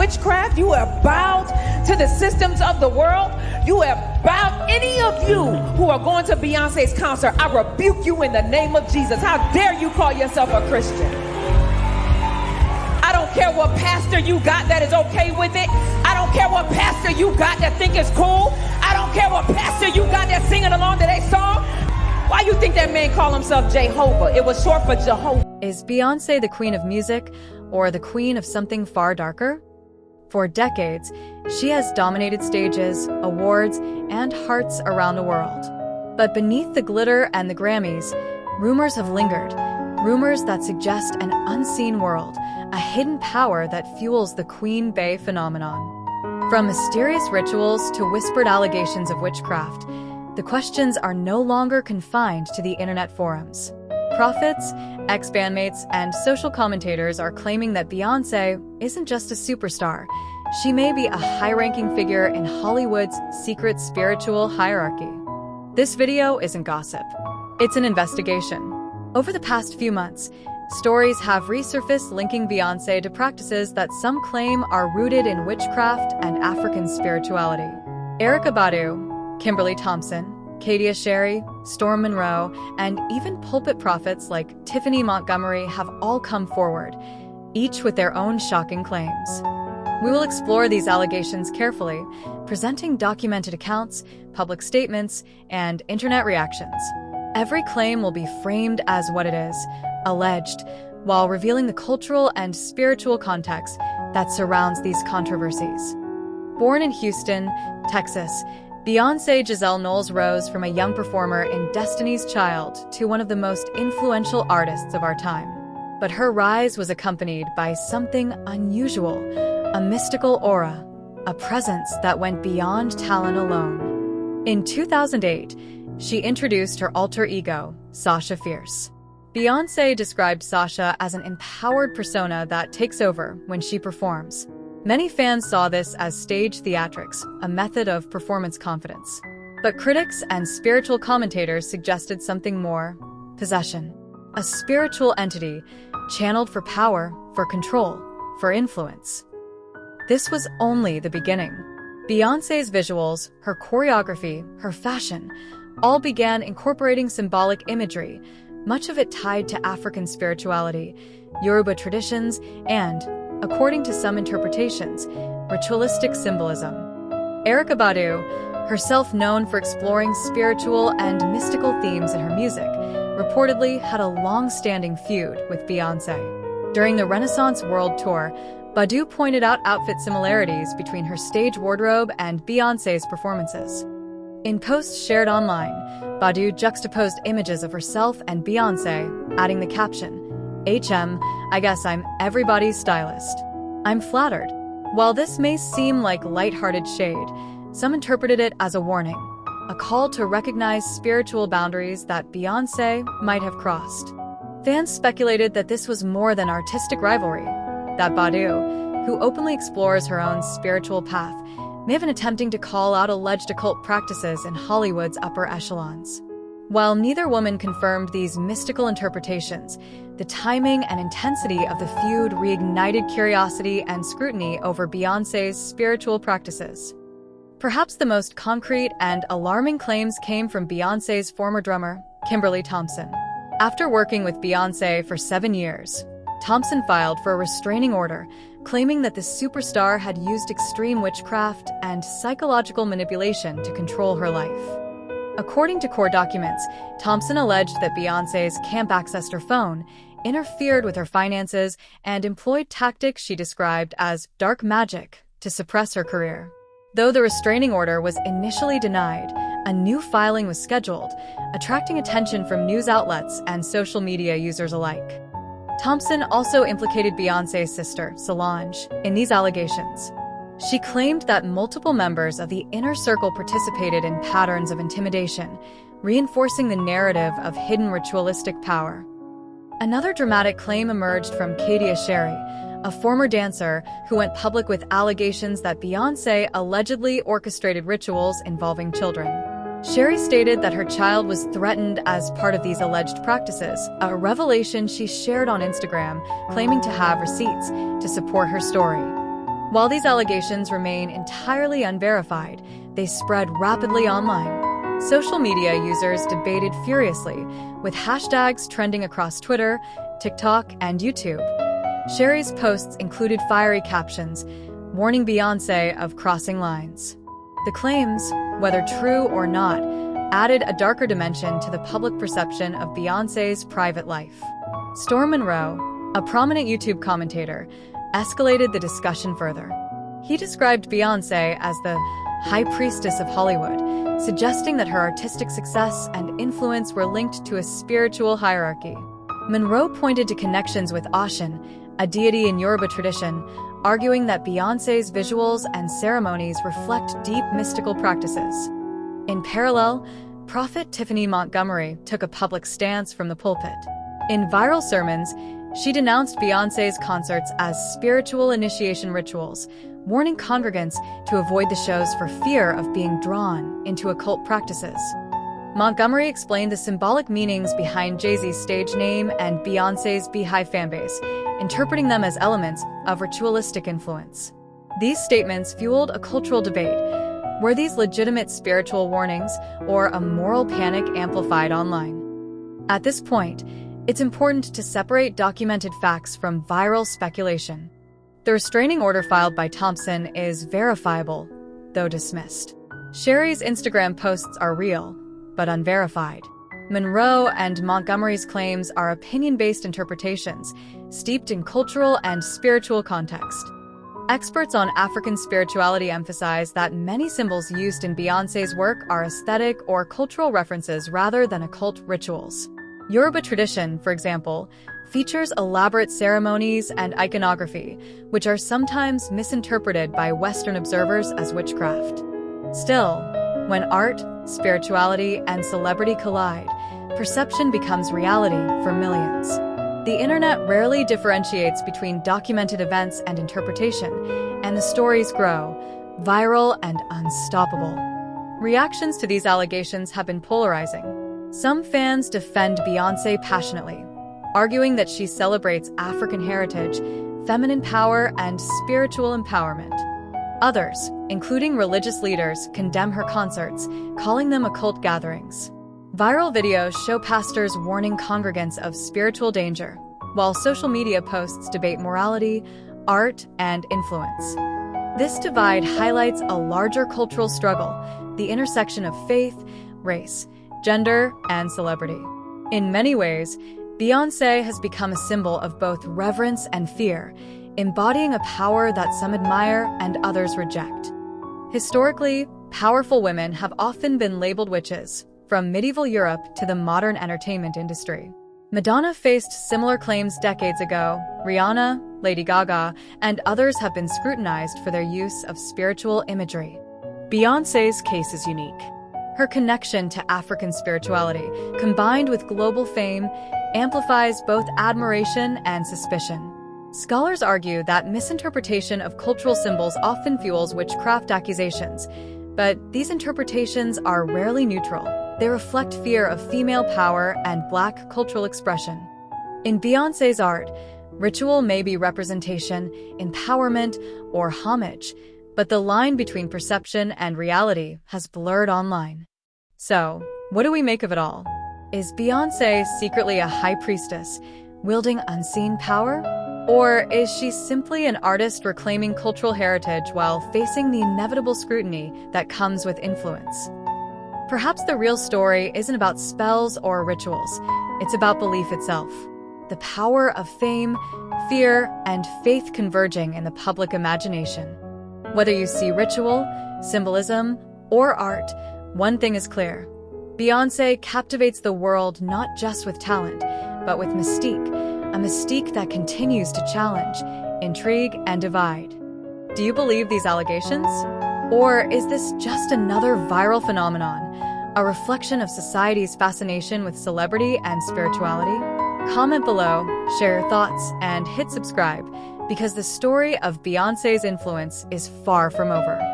witchcraft. You have bowed to the systems of the world. You have bowed. Any of you who are going to Beyonce's concert, I rebuke you in the name of Jesus. How dare you call yourself a Christian? I don't care what pastor you got that is okay with it. I don't care what pastor you got that think it's cool. I don't care what pastor you got that's singing along to their song. Why you think that man called himself Jehovah? It was short for Jehovah. Is Beyoncé the queen of music or the queen of something far darker? For decades, she has dominated stages, awards, and hearts around the world. But beneath the glitter and the Grammys, rumors have lingered. Rumors that suggest an unseen world, a hidden power that fuels the Queen Bey phenomenon. From mysterious rituals to whispered allegations of witchcraft, the questions are no longer confined to the internet forums. Prophets, ex-bandmates, and social commentators are claiming that Beyoncé isn't just a superstar. She may be a high-ranking figure in Hollywood's secret spiritual hierarchy. This video isn't gossip. It's an investigation. Over the past few months, stories have resurfaced linking Beyoncé to practices that some claim are rooted in witchcraft and African spirituality. Erykah Badu, Kimberly Thompson, Katia Sherry, Storm Monroe, and even pulpit prophets like Tiffany Montgomery have all come forward, each with their own shocking claims. We will explore these allegations carefully, presenting documented accounts, public statements, and internet reactions. Every claim will be framed as what it is, alleged, while revealing the cultural and spiritual context that surrounds these controversies. Born in Houston, Texas, Beyoncé Giselle Knowles rose from a young performer in Destiny's Child to one of the most influential artists of our time. But her rise was accompanied by something unusual, a mystical aura, a presence that went beyond talent alone. In 2008, she introduced her alter ego, Sasha Fierce. Beyoncé described Sasha as an empowered persona that takes over when she performs. Many fans saw this as stage theatrics, a method of performance confidence. But critics and spiritual commentators suggested something more: possession. A spiritual entity, channeled for power, for control, for influence. This was only the beginning. Beyoncé's visuals, her choreography, her fashion, all began incorporating symbolic imagery, much of it tied to African spirituality, Yoruba traditions, and, according to some interpretations, ritualistic symbolism. Erykah Badu, herself known for exploring spiritual and mystical themes in her music, reportedly had a long-standing feud with Beyoncé. During the Renaissance World Tour, Badu pointed out outfit similarities between her stage wardrobe and Beyoncé's performances. In posts shared online, Badu juxtaposed images of herself and Beyoncé, adding the caption, "HM, I guess I'm everybody's stylist." I'm flattered. While this may seem like lighthearted shade, some interpreted it as a warning, a call to recognize spiritual boundaries that Beyoncé might have crossed. Fans speculated that this was more than artistic rivalry, that Badu, who openly explores her own spiritual path, may have been attempting to call out alleged occult practices in Hollywood's upper echelons. While neither woman confirmed these mystical interpretations, the timing and intensity of the feud reignited curiosity and scrutiny over Beyoncé's spiritual practices. Perhaps the most concrete and alarming claims came from Beyoncé's former drummer, Kimberly Thompson. After working with Beyoncé for 7 years, Thompson filed for a restraining order, claiming that the superstar had used extreme witchcraft and psychological manipulation to control her life. According to court documents, Thompson alleged that Beyoncé's camp accessed her phone, interfered with her finances, and employed tactics she described as dark magic to suppress her career. Though the restraining order was initially denied, a new filing was scheduled, attracting attention from news outlets and social media users alike. Thompson also implicated Beyoncé's sister, Solange, in these allegations. She claimed that multiple members of the inner circle participated in patterns of intimidation, reinforcing the narrative of hidden ritualistic power. Another dramatic claim emerged from Katia Sherry, a former dancer who went public with allegations that Beyoncé allegedly orchestrated rituals involving children. Sherry stated that her child was threatened as part of these alleged practices, a revelation she shared on Instagram, claiming to have receipts to support her story. While these allegations remain entirely unverified, they spread rapidly online. Social media users debated furiously, with hashtags trending across Twitter, TikTok, and YouTube. Sherry's posts included fiery captions, warning Beyoncé of crossing lines. The claims, whether true or not, added a darker dimension to the public perception of Beyoncé's private life. Storm Monroe, a prominent YouTube commentator, escalated the discussion further. He described Beyoncé as the high priestess of Hollywood, suggesting that her artistic success and influence were linked to a spiritual hierarchy. Monroe pointed to connections with Oshun, a deity in Yoruba tradition, arguing that Beyoncé's visuals and ceremonies reflect deep mystical practices. In parallel, Prophet Tiffany Montgomery took a public stance from the pulpit. In viral sermons, she denounced Beyoncé's concerts as spiritual initiation rituals, warning congregants to avoid the shows for fear of being drawn into occult practices. Montgomery explained the symbolic meanings behind Jay-Z's stage name and Beyoncé's Beehive fanbase, interpreting them as elements of ritualistic influence. These statements fueled a cultural debate. Were these legitimate spiritual warnings or a moral panic amplified online? At this point, it's important to separate documented facts from viral speculation. The restraining order filed by Thompson is verifiable, though dismissed. Sherry's Instagram posts are real, but unverified. Monroe and Montgomery's claims are opinion-based interpretations, steeped in cultural and spiritual context. Experts on African spirituality emphasize that many symbols used in Beyoncé's work are aesthetic or cultural references rather than occult rituals. Yoruba tradition, for example, features elaborate ceremonies and iconography, which are sometimes misinterpreted by Western observers as witchcraft. Still, when art, spirituality, and celebrity collide, perception becomes reality for millions. The internet rarely differentiates between documented events and interpretation, and the stories grow, viral and unstoppable. Reactions to these allegations have been polarizing. Some fans defend Beyoncé passionately, arguing that she celebrates African heritage, feminine power, and spiritual empowerment. Others, including religious leaders, condemn her concerts, calling them occult gatherings. Viral videos show pastors warning congregants of spiritual danger, while social media posts debate morality, art, and influence. This divide highlights a larger cultural struggle, the intersection of faith, race, gender, and celebrity. In many ways, Beyoncé has become a symbol of both reverence and fear, embodying a power that some admire and others reject. Historically, powerful women have often been labeled witches, from medieval Europe to the modern entertainment industry. Madonna faced similar claims decades ago. Rihanna, Lady Gaga, and others have been scrutinized for their use of spiritual imagery. Beyoncé's case is unique. Her connection to African spirituality, combined with global fame, amplifies both admiration and suspicion. Scholars argue that misinterpretation of cultural symbols often fuels witchcraft accusations, but these interpretations are rarely neutral. They reflect fear of female power and Black cultural expression. In Beyoncé's art, ritual may be representation, empowerment, or homage, but the line between perception and reality has blurred online. So, what do we make of it all? Is Beyoncé secretly a high priestess, wielding unseen power? Or is she simply an artist reclaiming cultural heritage while facing the inevitable scrutiny that comes with influence? Perhaps the real story isn't about spells or rituals. It's about belief itself. The power of fame, fear, and faith converging in the public imagination. Whether you see ritual, symbolism, or art, one thing is clear. Beyoncé captivates the world not just with talent, but with mystique, a mystique that continues to challenge, intrigue, and divide. Do you believe these allegations? Or is this just another viral phenomenon, a reflection of society's fascination with celebrity and spirituality? Comment below, share your thoughts, and hit subscribe, because the story of Beyoncé's influence is far from over.